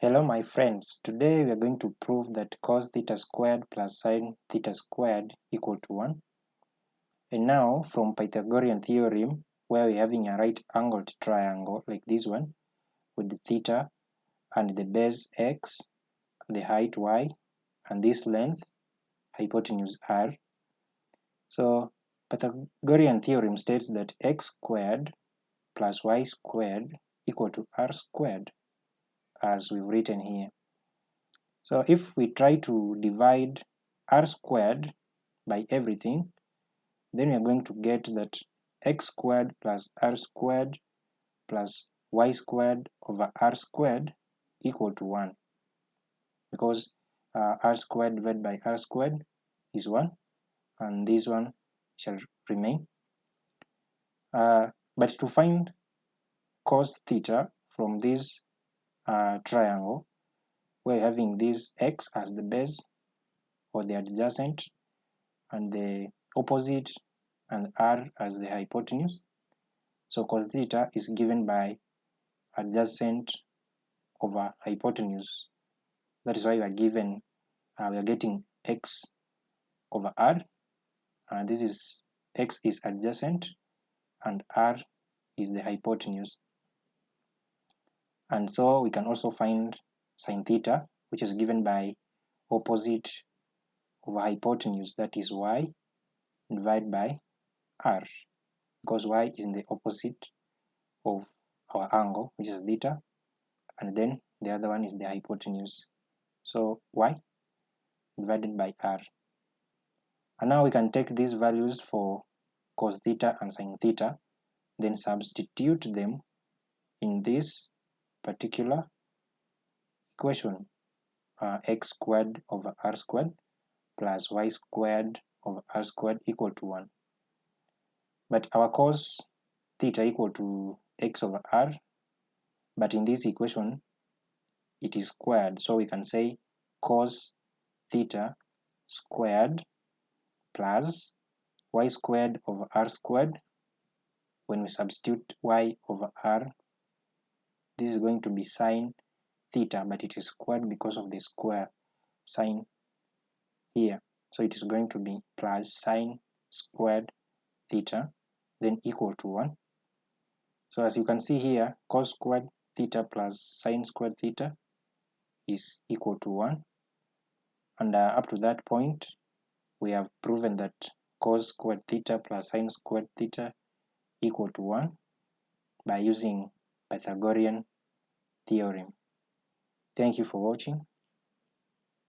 Hello my friends, today we are going to prove that cos theta squared plus sin theta squared equal to 1. And now from Pythagorean Theorem, where we're having a right angled triangle like this one, with theta and the base x, the height y, and this length, hypotenuse r. So Pythagorean Theorem states that x squared plus y squared equal to r squared, as we've written here. So if we try to divide r squared by everything, then we are going to get that x squared plus r squared plus y squared over r squared equal to 1, because r squared divided by r squared is 1, and this one shall remain. But to find cos theta from this triangle, we're having this x as the base or the adjacent, and the opposite and r as the hypotenuse. So cos theta is given by adjacent over hypotenuse. That is why we are given we are getting x over r, and this is x is adjacent and r is the hypotenuse. And so we can also find sin theta, which is given by opposite over hypotenuse, that is y divided by r, because y is in the opposite of our angle, which is theta, and then the other one is the hypotenuse, so y divided by r. And now we can take these values for cos theta and sin theta, then substitute them in this particular equation, x squared over r squared plus y squared over r squared equal to 1. But our cos theta equal to x over r, but in this equation it is squared, so we can say cos theta squared plus y squared over r squared. When we substitute y over r, this is going to be sine theta, but it is squared because of the square sign here, so it is going to be plus sine squared theta, then equal to 1. So as you can see here, cos squared theta plus sine squared theta is equal to 1, and up to that point we have proven that cos squared theta plus sine squared theta equal to 1 by using Pythagorean theorem. Thank you for watching.